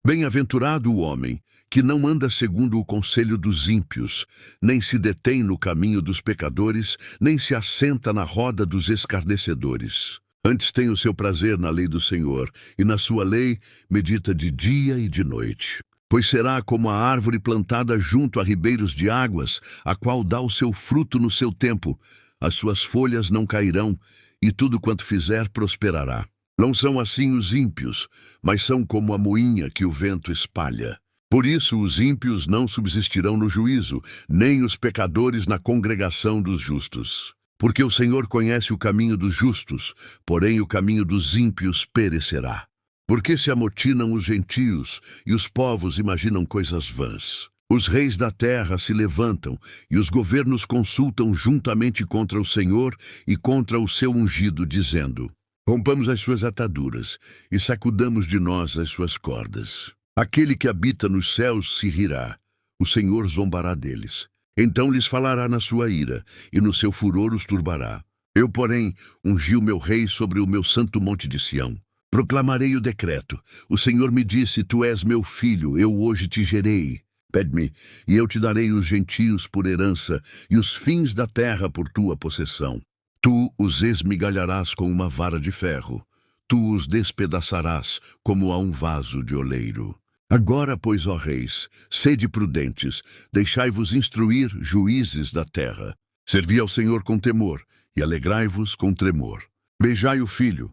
Bem-aventurado o homem que não anda segundo o conselho dos ímpios, nem se detém no caminho dos pecadores, nem se assenta na roda dos escarnecedores. Antes tem o seu prazer na lei do Senhor, e na sua lei medita de dia e de noite. Pois será como a árvore plantada junto a ribeiros de águas, a qual dá o seu fruto no seu tempo. As suas folhas não cairão, e tudo quanto fizer prosperará. Não são assim os ímpios, mas são como a moinha que o vento espalha. Por isso os ímpios não subsistirão no juízo, nem os pecadores na congregação dos justos. Porque o Senhor conhece o caminho dos justos, porém o caminho dos ímpios perecerá. Porque se amotinam os gentios, e os povos imaginam coisas vãs. Os reis da terra se levantam, e os governos consultam juntamente contra o Senhor e contra o seu ungido, dizendo: rompamos as suas ataduras, e sacudamos de nós as suas cordas. Aquele que habita nos céus se rirá, o Senhor zombará deles. Então lhes falará na sua ira, e no seu furor os turbará. Eu, porém, ungi o meu rei sobre o meu santo monte de Sião. Proclamarei o decreto. O Senhor me disse: tu és meu filho, eu hoje te gerei. Pede-me, e eu te darei os gentios por herança, e os fins da terra por tua possessão. Tu os esmigalharás com uma vara de ferro. Tu os despedaçarás como a um vaso de oleiro. Agora, pois, ó reis, sede prudentes, deixai-vos instruir, juízes da terra. Servi ao Senhor com temor, e alegrai-vos com tremor. Beijai o filho,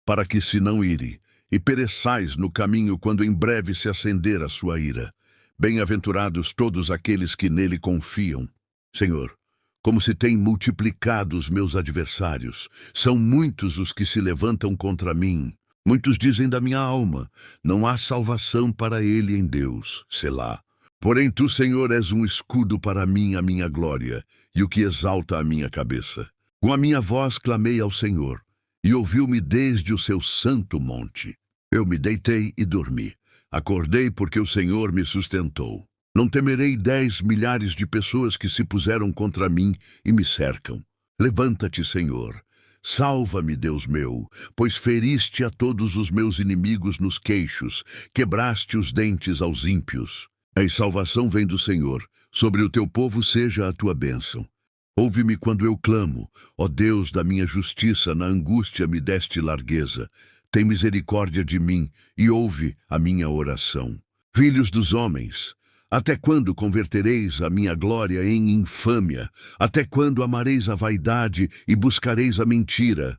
para que se não ire, e pereçais no caminho quando em breve se acender a sua ira. Bem-aventurados todos aqueles que nele confiam. Senhor, como se têm multiplicado os meus adversários, são muitos os que se levantam contra mim. Muitos dizem da minha alma: não há salvação para ele em Deus, Selá. Porém tu, Senhor, és um escudo para mim, a minha glória, e o que exalta a minha cabeça. Com a minha voz clamei ao Senhor, e ouviu-me desde o seu santo monte. Eu me deitei e dormi. Acordei porque o Senhor me sustentou. Não temerei 10 milhares de pessoas que se puseram contra mim e me cercam. Levanta-te, Senhor. Salva-me, Deus meu, pois feriste a todos os meus inimigos nos queixos, quebraste os dentes aos ímpios. A salvação vem do Senhor, sobre o teu povo seja a tua bênção. Ouve-me quando eu clamo, ó Deus da minha justiça, na angústia me deste largueza. Tem misericórdia de mim e ouve a minha oração. Filhos dos homens, até quando convertereis a minha glória em infâmia? Até quando amareis a vaidade e buscareis a mentira?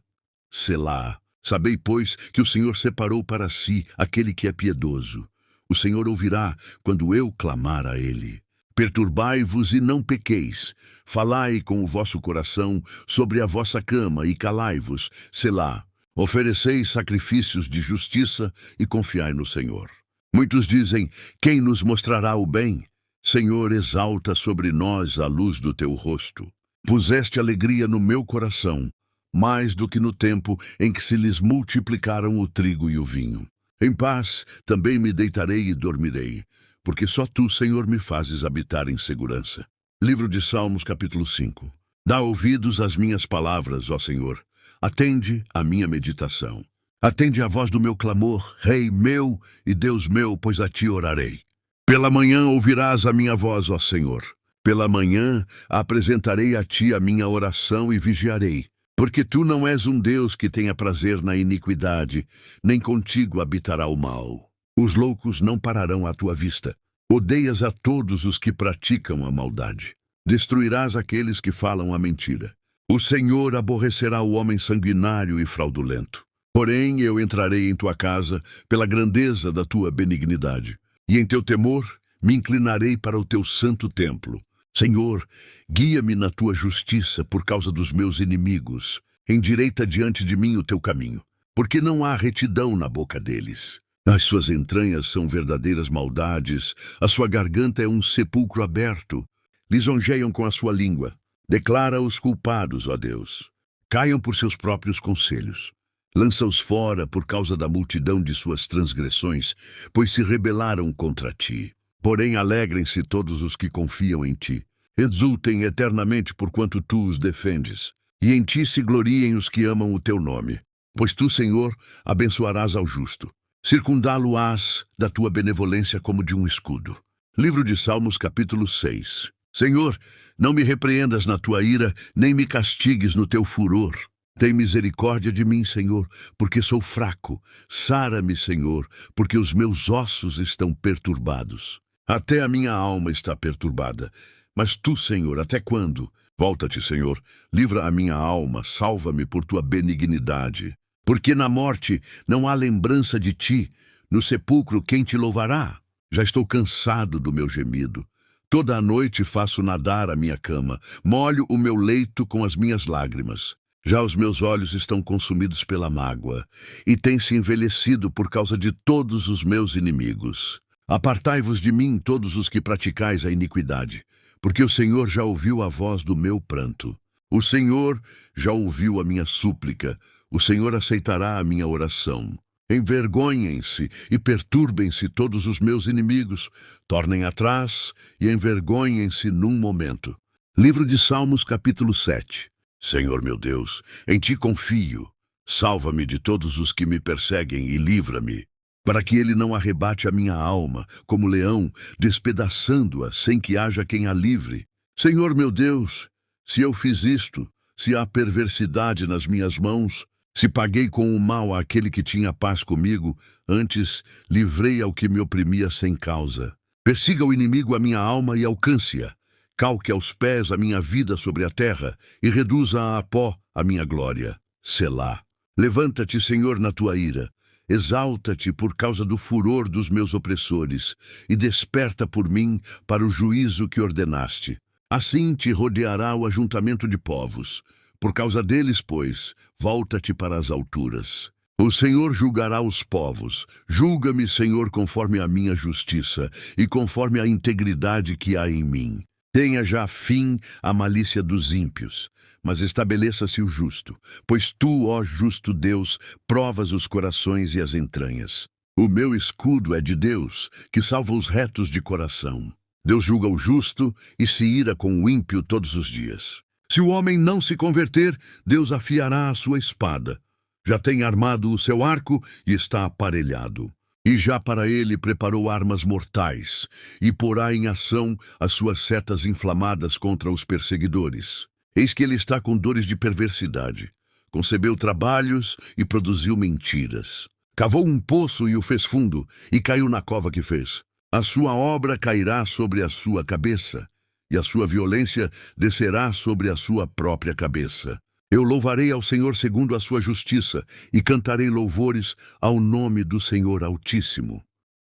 Selá. Sabei, pois, que o Senhor separou para si aquele que é piedoso. O Senhor ouvirá quando eu clamar a ele. Perturbai-vos e não pequeis. Falai com o vosso coração sobre a vossa cama e calai-vos. Selá. Ofereceis sacrifícios de justiça e confiai no Senhor. Muitos dizem: quem nos mostrará o bem? Senhor, exalta sobre nós a luz do teu rosto. Puseste alegria no meu coração, mais do que no tempo em que se lhes multiplicaram o trigo e o vinho. Em paz também me deitarei e dormirei, porque só tu, Senhor, me fazes habitar em segurança. Livro de Salmos, capítulo 5. Dá ouvidos às minhas palavras, ó Senhor. Atende à minha meditação. Atende à voz do meu clamor, Rei meu e Deus meu, pois a ti orarei. Pela manhã ouvirás a minha voz, ó Senhor. Pela manhã apresentarei a ti a minha oração e vigiarei. Porque tu não és um Deus que tenha prazer na iniquidade, nem contigo habitará o mal. Os loucos não pararão à tua vista. Odeias a todos os que praticam a maldade. Destruirás aqueles que falam a mentira. O Senhor aborrecerá o homem sanguinário e fraudulento. Porém, eu entrarei em tua casa pela grandeza da tua benignidade, e em teu temor me inclinarei para o teu santo templo. Senhor, guia-me na tua justiça por causa dos meus inimigos. Endireita diante de mim o teu caminho, porque não há retidão na boca deles. As suas entranhas são verdadeiras maldades, a sua garganta é um sepulcro aberto. Lisonjeiam com a sua língua. Declara os culpados, ó Deus. Caiam por seus próprios conselhos. Lança-os fora por causa da multidão de suas transgressões, pois se rebelaram contra ti. Porém, alegrem-se todos os que confiam em ti. Exultem eternamente porquanto tu os defendes. E em ti se gloriem os que amam o teu nome. Pois tu, Senhor, abençoarás ao justo. Circundá-lo-ás da tua benevolência como de um escudo. Livro de Salmos, capítulo 6. Senhor, não me repreendas na tua ira, nem me castigues no teu furor. Tem misericórdia de mim, Senhor, porque sou fraco. Sara-me, Senhor, porque os meus ossos estão perturbados. Até a minha alma está perturbada. Mas tu, Senhor, até quando? Volta-te, Senhor, livra a minha alma, salva-me por tua benignidade. Porque na morte não há lembrança de ti, no sepulcro quem te louvará? Já estou cansado do meu gemido. Toda a noite faço nadar a minha cama, molho o meu leito com as minhas lágrimas. Já os meus olhos estão consumidos pela mágoa, e têm se envelhecido por causa de todos os meus inimigos. Apartai-vos de mim, todos os que praticais a iniquidade, porque o Senhor já ouviu a voz do meu pranto. O Senhor já ouviu a minha súplica, o Senhor aceitará a minha oração. Envergonhem-se e perturbem-se todos os meus inimigos, tornem atrás e envergonhem-se num momento. Livro de Salmos, capítulo 7. Senhor meu Deus, em ti confio. Salva-me de todos os que me perseguem e livra-me, para que ele não arrebate a minha alma, como leão, despedaçando-a sem que haja quem a livre. Senhor meu Deus, se eu fiz isto, se há perversidade nas minhas mãos, se paguei com o mal àquele que tinha paz comigo, antes livrei ao que me oprimia sem causa. Persiga o inimigo a minha alma e alcance-a. Calque aos pés a minha vida sobre a terra e reduza a pó a minha glória. Selá. Levanta-te, Senhor, na tua ira. Exalta-te por causa do furor dos meus opressores e desperta por mim para o juízo que ordenaste. Assim te rodeará o ajuntamento de povos. Por causa deles, pois, volta-te para as alturas. O Senhor julgará os povos. Julga-me, Senhor, conforme a minha justiça e conforme a integridade que há em mim. Tenha já fim a malícia dos ímpios, mas estabeleça-se o justo, pois tu, ó justo Deus, provas os corações e as entranhas. O meu escudo é de Deus, que salva os retos de coração. Deus julga o justo e se ira com o ímpio todos os dias. Se o homem não se converter, Deus afiará a sua espada. Já tem armado o seu arco e está aparelhado. E já para ele preparou armas mortais, e porá em ação as suas setas inflamadas contra os perseguidores. Eis que ele está com dores de perversidade. Concebeu trabalhos e produziu mentiras. Cavou um poço e o fez fundo, e caiu na cova que fez. A sua obra cairá sobre a sua cabeça, e a sua violência descerá sobre a sua própria cabeça. Eu louvarei ao Senhor segundo a sua justiça e cantarei louvores ao nome do Senhor Altíssimo.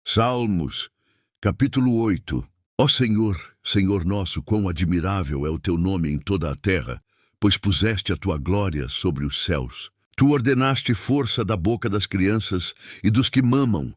Salmos, capítulo 8. Ó Senhor, Senhor nosso, quão admirável é o teu nome em toda a terra, pois puseste a tua glória sobre os céus. Tu ordenaste força da boca das crianças e dos que mamam,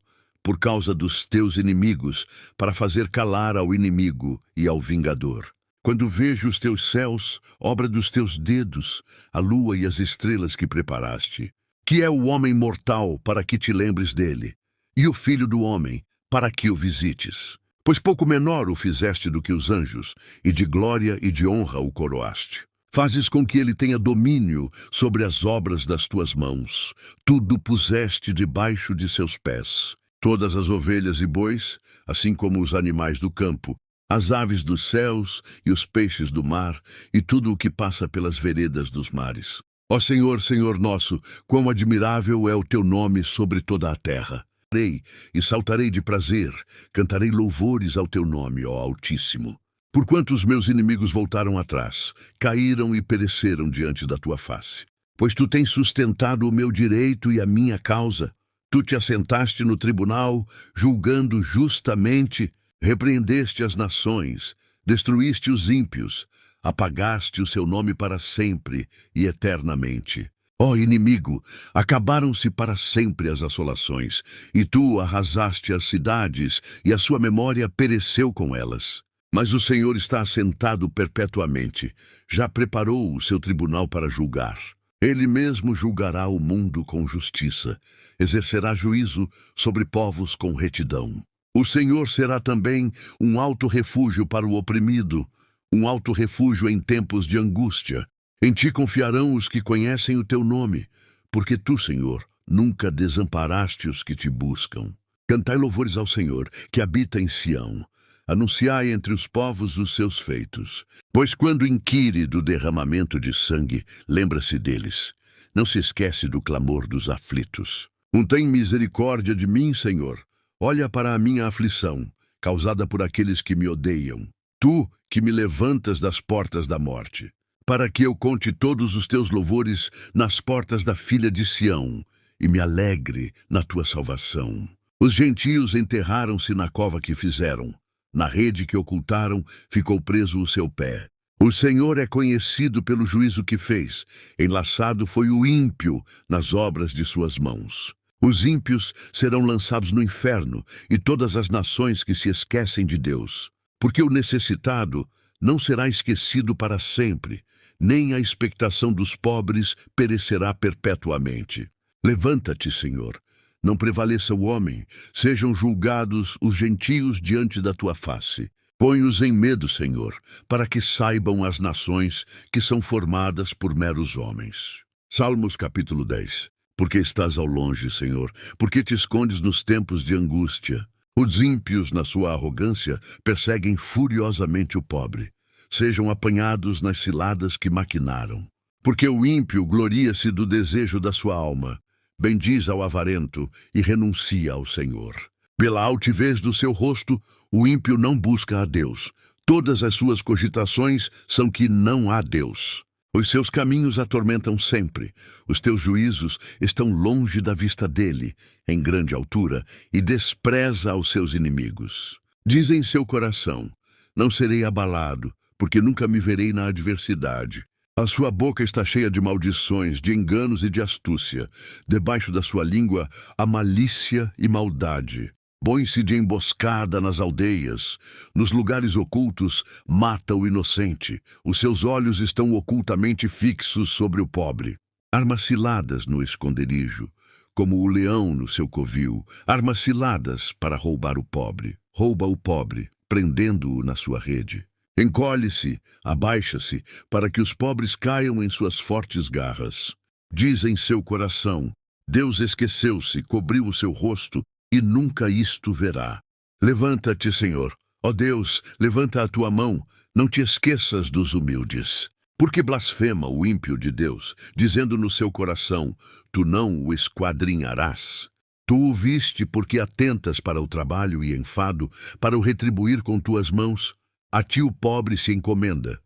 por causa dos teus inimigos, para fazer calar ao inimigo e ao vingador. Quando vejo os teus céus, obra dos teus dedos, a lua e as estrelas que preparaste. Que é o homem mortal para que te lembres dele, e o filho do homem para que o visites? Pois pouco menor o fizeste do que os anjos, e de glória e de honra o coroaste. Fazes com que ele tenha domínio sobre as obras das tuas mãos. Tudo puseste debaixo de seus pés. Todas as ovelhas e bois, assim como os animais do campo, as aves dos céus e os peixes do mar, e tudo o que passa pelas veredas dos mares. Ó Senhor, Senhor nosso, quão admirável é o teu nome sobre toda a terra. Cantarei e saltarei de prazer, cantarei louvores ao teu nome, ó Altíssimo. Porquanto os meus inimigos voltaram atrás, caíram e pereceram diante da tua face. Pois tu tens sustentado o meu direito e a minha causa. Tu te assentaste no tribunal, julgando justamente. Repreendeste as nações, destruíste os ímpios, apagaste o seu nome para sempre e eternamente. Ó inimigo, acabaram-se para sempre as assolações, e tu arrasaste as cidades, e a sua memória pereceu com elas. Mas o Senhor está assentado perpetuamente, já preparou o seu tribunal para julgar. Ele mesmo julgará o mundo com justiça, exercerá juízo sobre povos com retidão. O Senhor será também um alto refúgio para o oprimido, um alto refúgio em tempos de angústia. Em ti confiarão os que conhecem o teu nome, porque tu, Senhor, nunca desamparaste os que te buscam. Cantai louvores ao Senhor, que habita em Sião. Anunciai entre os povos os seus feitos. Pois quando inquire do derramamento de sangue, lembra-se deles. Não se esquece do clamor dos aflitos. Tem misericórdia de mim, Senhor. Olha para a minha aflição, causada por aqueles que me odeiam. Tu, que me levantas das portas da morte, para que eu conte todos os teus louvores nas portas da filha de Sião, e me alegre na tua salvação. Os gentios enterraram-se na cova que fizeram. Na rede que ocultaram, ficou preso o seu pé. O Senhor é conhecido pelo juízo que fez. Enlaçado foi o ímpio nas obras de suas mãos. Os ímpios serão lançados no inferno, e todas as nações que se esquecem de Deus. Porque o necessitado não será esquecido para sempre, nem a expectação dos pobres perecerá perpetuamente. Levanta-te, Senhor. Não prevaleça o homem, sejam julgados os gentios diante da tua face. Põe-os em medo, Senhor, para que saibam as nações que são formadas por meros homens. Salmos capítulo 10. Porque estás ao longe, Senhor, porque te escondes nos tempos de angústia. Os ímpios, na sua arrogância, perseguem furiosamente o pobre. Sejam apanhados nas ciladas que maquinaram. Porque o ímpio gloria-se do desejo da sua alma. Bendiz ao avarento e renuncia ao Senhor. Pela altivez do seu rosto, o ímpio não busca a Deus. Todas as suas cogitações são que não há Deus. Os seus caminhos atormentam sempre. Os teus juízos estão longe da vista dele, em grande altura, e despreza aos seus inimigos. Diz em seu coração: não serei abalado, porque nunca me verei na adversidade. A sua boca está cheia de maldições, de enganos e de astúcia. Debaixo da sua língua há malícia e maldade. Põe-se de emboscada nas aldeias. Nos lugares ocultos mata o inocente. Os seus olhos estão ocultamente fixos sobre o pobre. Arma ciladas no esconderijo, como o leão no seu covil. Arma ciladas para roubar o pobre. Rouba o pobre, prendendo-o na sua rede. Encolhe-se, abaixa-se, para que os pobres caiam em suas fortes garras. Diz em seu coração: Deus esqueceu-se, cobriu o seu rosto, e nunca isto verá. Levanta-te, Senhor. Ó Deus, levanta a tua mão, não te esqueças dos humildes. Porque blasfema o ímpio de Deus, dizendo no seu coração: tu não o esquadrinharás. Tu o viste porque atentas para o trabalho e enfado, para o retribuir com tuas mãos. A ti o pobre se encomenda.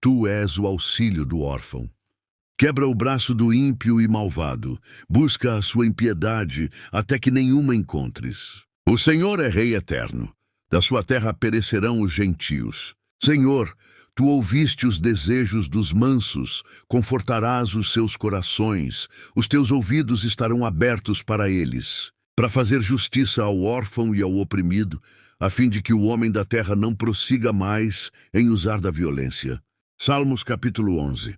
Tu és o auxílio do órfão. Quebra o braço do ímpio e malvado. Busca a sua impiedade até que nenhuma encontres. O Senhor é Rei eterno. Da sua terra perecerão os gentios. Senhor, tu ouviste os desejos dos mansos, confortarás os seus corações. Os teus ouvidos estarão abertos para eles, para fazer justiça ao órfão e ao oprimido, a fim de que o homem da terra não prossiga mais em usar da violência. Salmos capítulo 11.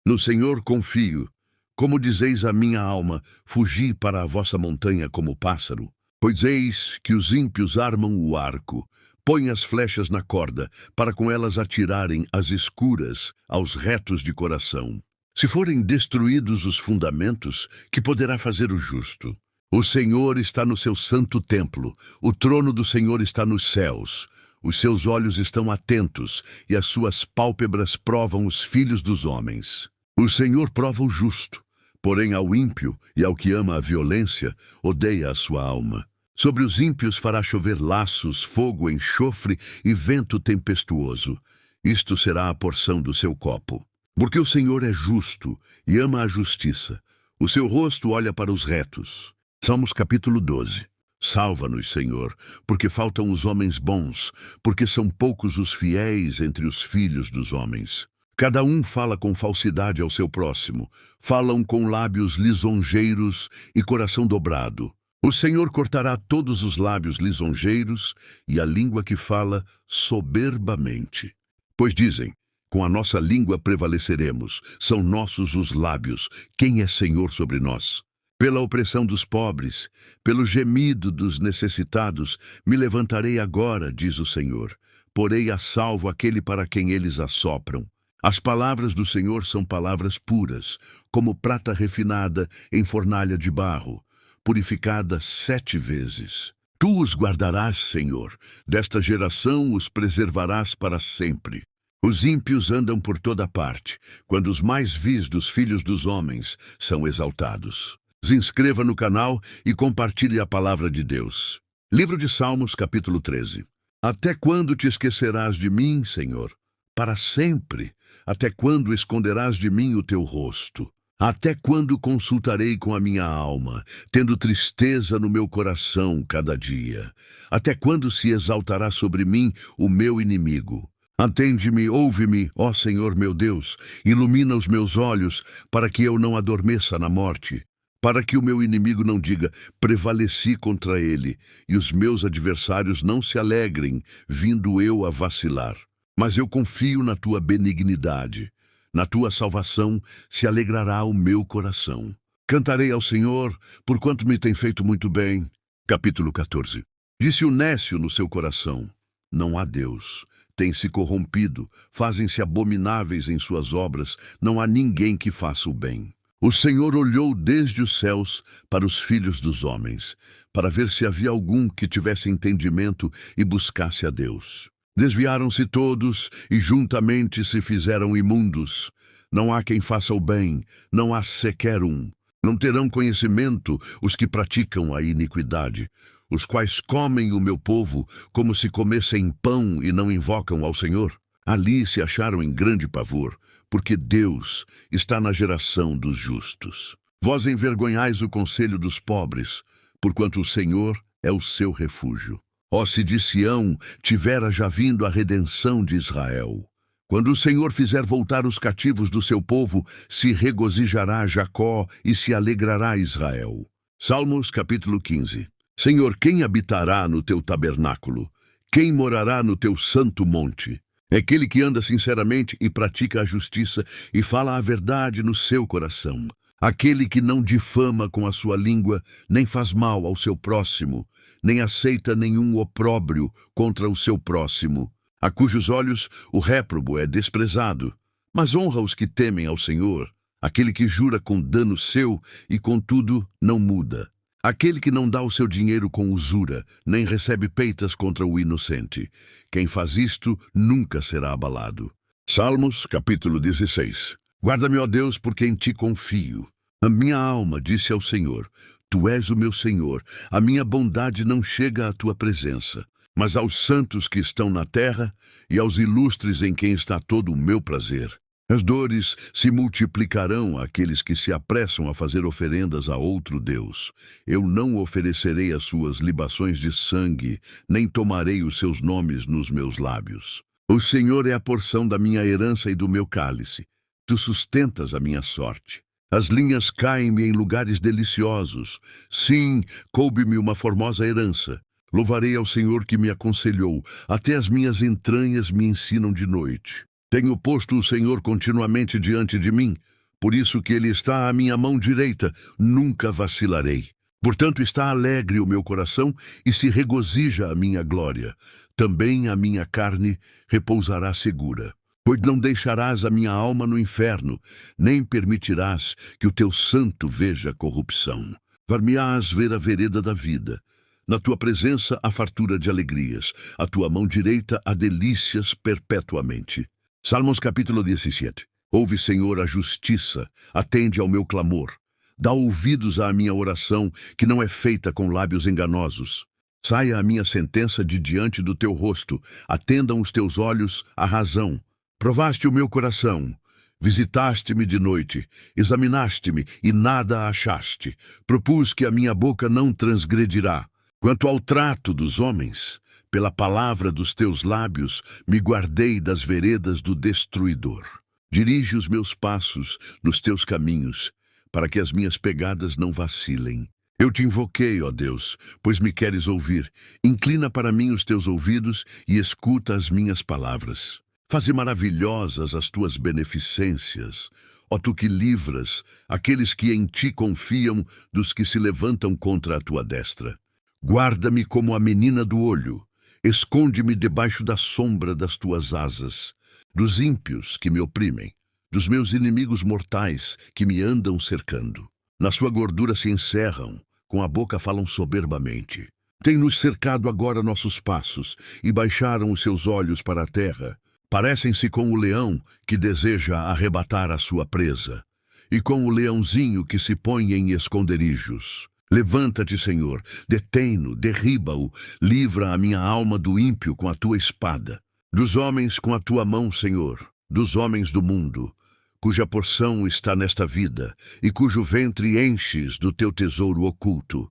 No Senhor confio. Como dizeis a minha alma, fugi para a vossa montanha como pássaro. Pois eis que os ímpios armam o arco, põem as flechas na corda, para com elas atirarem as escuras aos retos de coração. Se forem destruídos os fundamentos, que poderá fazer o justo? O Senhor está no seu santo templo, o trono do Senhor está nos céus. Os seus olhos estão atentos, e as suas pálpebras provam os filhos dos homens. O Senhor prova o justo, porém ao ímpio e ao que ama a violência, odeia a sua alma. Sobre os ímpios fará chover laços, fogo, enxofre e vento tempestuoso. Isto será a porção do seu copo. Porque o Senhor é justo e ama a justiça. O seu rosto olha para os retos. Salmos capítulo 12. Salva-nos, Senhor, porque faltam os homens bons, porque são poucos os fiéis entre os filhos dos homens. Cada um fala com falsidade ao seu próximo, falam com lábios lisonjeiros e coração dobrado. O Senhor cortará todos os lábios lisonjeiros e a língua que fala soberbamente. Pois dizem: com a nossa língua prevaleceremos, são nossos os lábios, quem é Senhor sobre nós? Pela opressão dos pobres, pelo gemido dos necessitados, me levantarei agora, diz o Senhor. Porei a salvo aquele para quem eles assopram. As palavras do Senhor são palavras puras, como prata refinada em fornalha de barro, purificada 7 vezes. Tu os guardarás, Senhor, desta geração os preservarás para sempre. Os ímpios andam por toda parte, quando os mais vis dos filhos dos homens são exaltados. Se inscreva no canal e compartilhe a palavra de Deus. Livro de Salmos, capítulo 13. Até quando te esquecerás de mim, Senhor? Para sempre. Até quando esconderás de mim o teu rosto? Até quando consultarei com a minha alma, tendo tristeza no meu coração cada dia? Até quando se exaltará sobre mim o meu inimigo? Atende-me, ouve-me, ó Senhor meu Deus, ilumina os meus olhos, para que eu não adormeça na morte, para que o meu inimigo não diga, prevaleci contra ele, e os meus adversários não se alegrem, vindo eu a vacilar. Mas eu confio na tua benignidade. Na tua salvação se alegrará o meu coração. Cantarei ao Senhor, porquanto me tem feito muito bem. Capítulo 14. Disse o nécio no seu coração, não há Deus. Tem-se corrompido, fazem-se abomináveis em suas obras, não há ninguém que faça o bem. O Senhor olhou desde os céus para os filhos dos homens, para ver se havia algum que tivesse entendimento e buscasse a Deus. Desviaram-se todos e juntamente se fizeram imundos. Não há quem faça o bem, não há sequer um. Não terão conhecimento os que praticam a iniquidade, os quais comem o meu povo como se comessem pão e não invocam ao Senhor. Ali se acharam em grande pavor, porque Deus está na geração dos justos. Vós envergonhais o conselho dos pobres, porquanto o Senhor é o seu refúgio. Ó, se de Sião tivera já vindo a redenção de Israel. Quando o Senhor fizer voltar os cativos do seu povo, se regozijará Jacó e se alegrará Israel. Salmos, capítulo 15. Senhor, quem habitará no teu tabernáculo? Quem morará no teu santo monte? É aquele que anda sinceramente e pratica a justiça e fala a verdade no seu coração. Aquele que não difama com a sua língua, nem faz mal ao seu próximo, nem aceita nenhum opróbrio contra o seu próximo, a cujos olhos o réprobo é desprezado, mas honra os que temem ao Senhor, aquele que jura com dano seu e contudo não muda, aquele que não dá o seu dinheiro com usura, nem recebe peitas contra o inocente. Quem faz isto nunca será abalado. Salmos, capítulo 16. Guarda-me, ó Deus, porque em ti confio. A minha alma disse ao Senhor, tu és o meu Senhor, a minha bondade não chega à tua presença. Mas aos santos que estão na terra e aos ilustres em quem está todo o meu prazer. As dores se multiplicarão àqueles que se apressam a fazer oferendas a outro Deus. Eu não oferecerei as suas libações de sangue, nem tomarei os seus nomes nos meus lábios. O Senhor é a porção da minha herança e do meu cálice. Tu sustentas a minha sorte. As linhas caem-me em lugares deliciosos. Sim, coube-me uma formosa herança. Louvarei ao Senhor que me aconselhou. Até as minhas entranhas me ensinam de noite. Tenho posto o Senhor continuamente diante de mim. Por isso que Ele está à minha mão direita. Nunca vacilarei. Portanto está alegre o meu coração e se regozija a minha glória. Também a minha carne repousará segura. Pois não deixarás a minha alma no inferno, nem permitirás que o teu santo veja corrupção. Far-me-ás ver a vereda da vida. Na tua presença há fartura de alegrias, a tua mão direita há delícias perpetuamente. Salmos capítulo 17. Ouve, Senhor, a justiça, atende ao meu clamor. Dá ouvidos à minha oração, que não é feita com lábios enganosos. Saia a minha sentença de diante do teu rosto, atendam os teus olhos à razão. Provaste o meu coração, visitaste-me de noite, examinaste-me e nada achaste. Propus que a minha boca não transgredirá. Quanto ao trato dos homens, pela palavra dos teus lábios, me guardei das veredas do destruidor. Dirige os meus passos nos teus caminhos, para que as minhas pegadas não vacilem. Eu te invoquei, ó Deus, pois me queres ouvir. Inclina para mim os teus ouvidos e escuta as minhas palavras. Faze maravilhosas as tuas beneficências, ó tu que livras aqueles que em ti confiam dos que se levantam contra a tua destra. Guarda-me como a menina do olho, esconde-me debaixo da sombra das tuas asas. dos ímpios que me oprimem, dos meus inimigos mortais que me andam cercando. Na sua gordura se encerram, com a boca falam soberbamente. Tem-nos cercado agora nossos passos e baixaram os seus olhos para a terra. Parecem-se com o leão que deseja arrebatar a sua presa, e com o leãozinho que se põe em esconderijos. Levanta-te, Senhor, detém-no, derriba-o, livra a minha alma do ímpio com a tua espada, dos homens com a tua mão, Senhor, dos homens do mundo, cuja porção está nesta vida, e cujo ventre enches do teu tesouro oculto.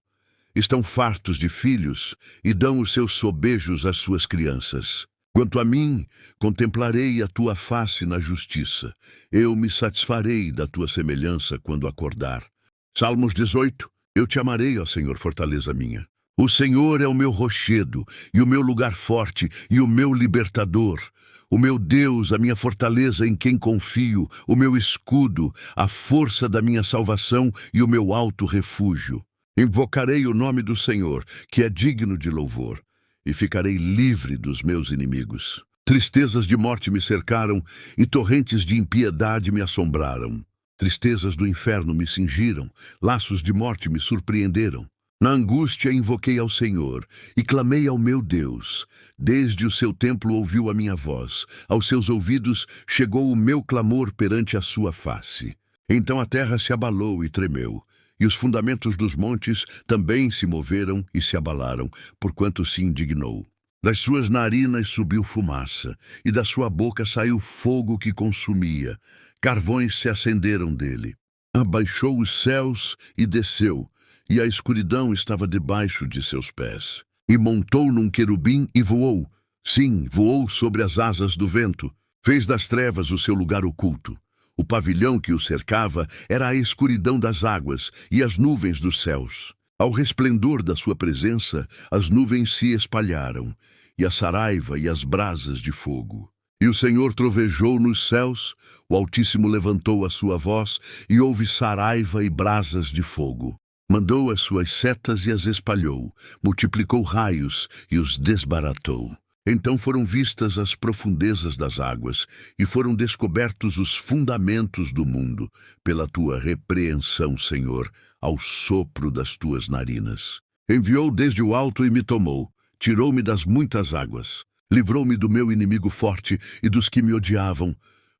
Estão fartos de filhos e dão os seus sobejos às suas crianças. Quanto a mim, contemplarei a tua face na justiça. Eu me satisfarei da tua semelhança quando acordar. Salmos 18. Eu te amarei, ó Senhor, fortaleza minha. O Senhor é o meu rochedo e o meu lugar forte e o meu libertador. O meu Deus, a minha fortaleza em quem confio, o meu escudo, a força da minha salvação e o meu alto refúgio. Invocarei o nome do Senhor, que é digno de louvor, e ficarei livre dos meus inimigos. Tristezas de morte me cercaram e torrentes de impiedade me assombraram. Tristezas do inferno me cingiram, laços de morte me surpreenderam. Na angústia invoquei ao Senhor e clamei ao meu Deus. Desde o seu templo ouviu a minha voz, aos seus ouvidos chegou o meu clamor perante a sua face. Então a terra se abalou e tremeu, e os fundamentos dos montes também se moveram e se abalaram, porquanto se indignou. Das suas narinas subiu fumaça, e da sua boca saiu fogo que consumia. Carvões se acenderam dele. Abaixou os céus e desceu, e a escuridão estava debaixo de seus pés. E montou num querubim e voou. Sim, voou sobre as asas do vento. Fez das trevas o seu lugar oculto. O pavilhão que o cercava era a escuridão das águas e as nuvens dos céus. Ao resplendor da sua presença, as nuvens se espalharam, e a saraiva e as brasas de fogo. E o Senhor trovejou nos céus, o Altíssimo levantou a sua voz, e houve saraiva e brasas de fogo. Mandou as suas setas e as espalhou, multiplicou raios e os desbaratou. Então foram vistas as profundezas das águas, e foram descobertos os fundamentos do mundo, pela tua repreensão, Senhor, ao sopro das tuas narinas. Enviou desde o alto e me tomou, tirou-me das muitas águas, livrou-me do meu inimigo forte e dos que me odiavam,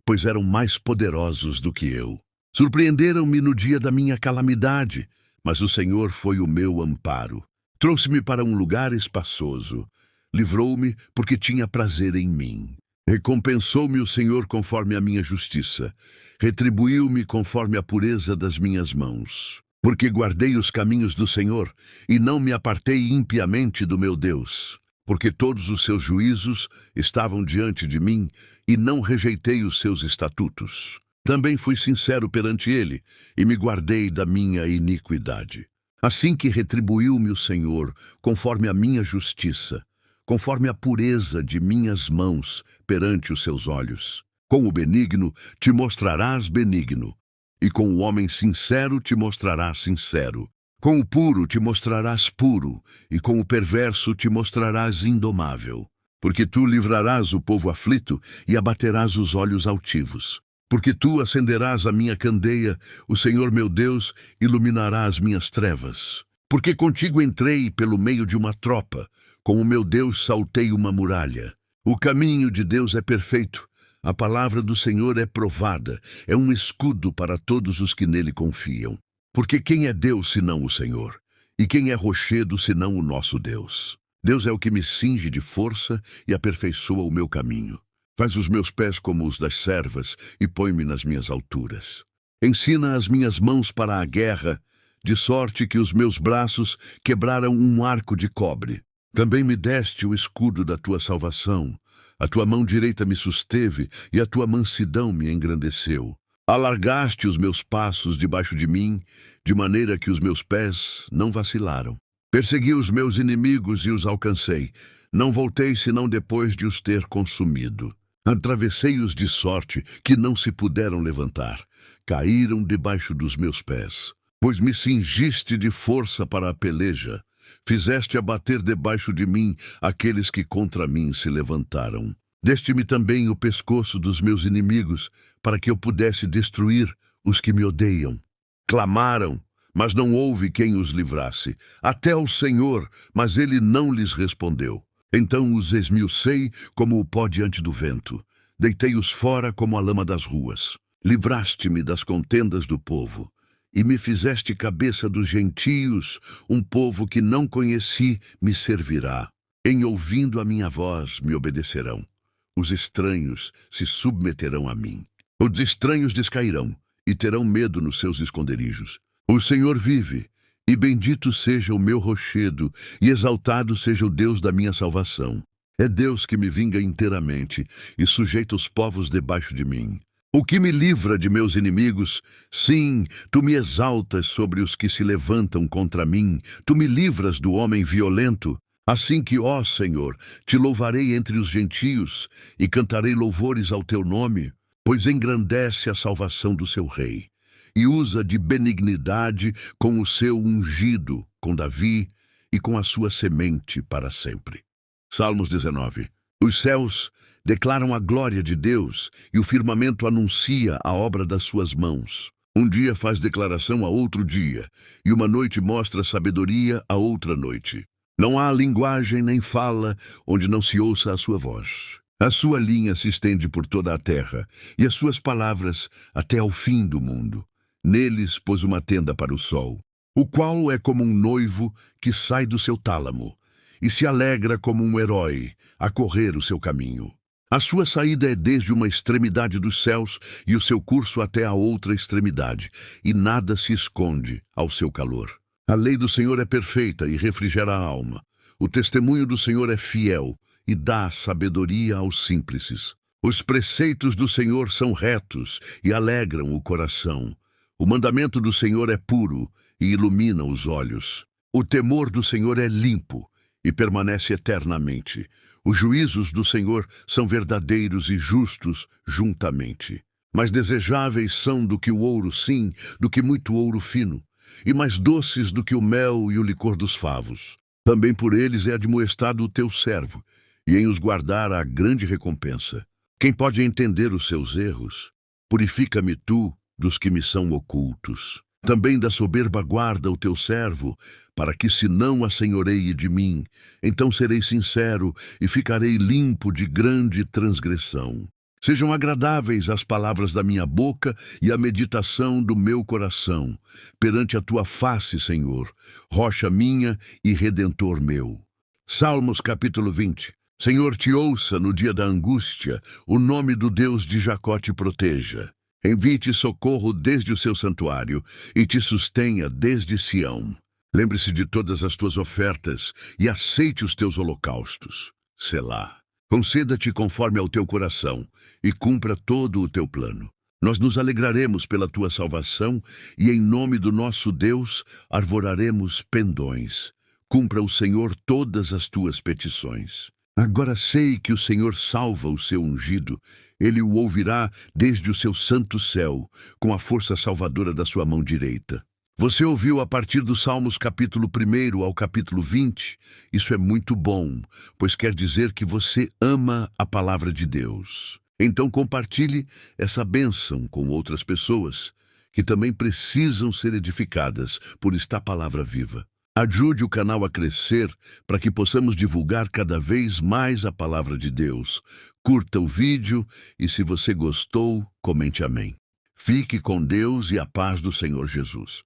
pois eram mais poderosos do que eu. Surpreenderam-me no dia da minha calamidade, mas o Senhor foi o meu amparo. Trouxe-me para um lugar espaçoso. Livrou-me porque tinha prazer em mim. Recompensou-me o Senhor conforme a minha justiça. Retribuiu-me conforme a pureza das minhas mãos. Porque guardei os caminhos do Senhor e não me apartei impiamente do meu Deus. Porque todos os seus juízos estavam diante de mim e não rejeitei os seus estatutos. Também fui sincero perante ele e me guardei da minha iniquidade. Assim que retribuiu-me o Senhor conforme a minha justiça, conforme a pureza de minhas mãos perante os seus olhos. Com o benigno te mostrarás benigno, e com o homem sincero te mostrarás sincero. Com o puro te mostrarás puro, e com o perverso te mostrarás indomável. Porque tu livrarás o povo aflito e abaterás os olhos altivos. Porque tu acenderás a minha candeia, o Senhor meu Deus iluminará as minhas trevas. Porque contigo entrei pelo meio de uma tropa, com o meu Deus saltei uma muralha. O caminho de Deus é perfeito, a palavra do Senhor é provada, é um escudo para todos os que nele confiam. Porque quem é Deus senão o Senhor? E quem é rochedo senão o nosso Deus? Deus é o que me cinge de força e aperfeiçoa o meu caminho. Faz os meus pés como os das servas e põe-me nas minhas alturas. Ensina as minhas mãos para a guerra, de sorte que os meus braços quebraram um arco de cobre. Também me deste o escudo da tua salvação. A tua mão direita me susteve e a tua mansidão me engrandeceu. Alargaste os meus passos debaixo de mim, de maneira que os meus pés não vacilaram. Persegui os meus inimigos e os alcancei. Não voltei senão depois de os ter consumido. Atravessei-os de sorte que não se puderam levantar. Caíram debaixo dos meus pés. Pois me cingiste de força para a peleja. Fizeste abater debaixo de mim aqueles que contra mim se levantaram. Deste-me também o pescoço dos meus inimigos, para que eu pudesse destruir os que me odeiam. Clamaram, mas não houve quem os livrasse. Até o Senhor, mas ele não lhes respondeu. Então os esmiucei como o pó diante do vento. Deitei-os fora como a lama das ruas. Livraste-me das contendas do povo. E me fizeste cabeça dos gentios, um povo que não conheci me servirá. Em ouvindo a minha voz me obedecerão. Os estranhos se submeterão a mim. Os estranhos descairão e terão medo nos seus esconderijos. O Senhor vive, e bendito seja o meu rochedo, e exaltado seja o Deus da minha salvação. É Deus que me vinga inteiramente e sujeita os povos debaixo de mim. O que me livra de meus inimigos, sim, tu me exaltas sobre os que se levantam contra mim, tu me livras do homem violento. Assim que, ó Senhor, te louvarei entre os gentios e cantarei louvores ao teu nome, pois engrandece a salvação do seu rei e usa de benignidade com o seu ungido, com Davi e com a sua semente para sempre. Salmos 19. Os céus declaram a glória de Deus e o firmamento anuncia a obra das suas mãos. Um dia faz declaração a outro dia e uma noite mostra sabedoria a outra noite. Não há linguagem nem fala onde não se ouça a sua voz. A sua linha se estende por toda a terra, e as suas palavras até ao fim do mundo. Neles pôs uma tenda para o sol, o qual é como um noivo que sai do seu tálamo, e se alegra como um herói a correr o seu caminho. A sua saída é desde uma extremidade dos céus, e o seu curso até a outra extremidade, e nada se esconde ao seu calor. A lei do Senhor é perfeita e refrigera a alma. O testemunho do Senhor é fiel e dá sabedoria aos simples. Os preceitos do Senhor são retos e alegram o coração. O mandamento do Senhor é puro e ilumina os olhos. O temor do Senhor é limpo e permanece eternamente. Os juízos do Senhor são verdadeiros e justos juntamente. Mais desejáveis são do que o ouro, sim, do que muito ouro fino, e mais doces do que o mel e o licor dos favos. Também por eles é admoestado o teu servo, e em os guardar há grande recompensa. Quem pode entender os seus erros? Purifica-me tu dos que me são ocultos. Também da soberba guarda o teu servo, para que se não assenhoreie de mim, então serei sincero e ficarei limpo de grande transgressão. Sejam agradáveis as palavras da minha boca e a meditação do meu coração, perante a tua face, Senhor, rocha minha e redentor meu. Salmos capítulo 20. Senhor, te ouça no dia da angústia, o nome do Deus de Jacó te proteja. Envie-te socorro desde o seu santuário e te sustenha desde Sião. Lembre-se de todas as tuas ofertas e aceite os teus holocaustos. Selá. Conceda-te conforme ao teu coração e cumpra todo o teu plano. Nós nos alegraremos pela tua salvação e em nome do nosso Deus arvoraremos pendões. Cumpra o Senhor todas as tuas petições. Agora sei que o Senhor salva o seu ungido. Ele o ouvirá desde o seu santo céu, com a força salvadora da sua mão direita. Você ouviu a partir do Salmos capítulo 1 ao capítulo 20? Isso é muito bom, pois quer dizer que você ama a palavra de Deus. Então compartilhe essa bênção com outras pessoas, que também precisam ser edificadas por esta palavra viva. Ajude o canal a crescer para que possamos divulgar cada vez mais a palavra de Deus. Curta o vídeo e, se você gostou, comente amém. Fique com Deus e a paz do Senhor Jesus.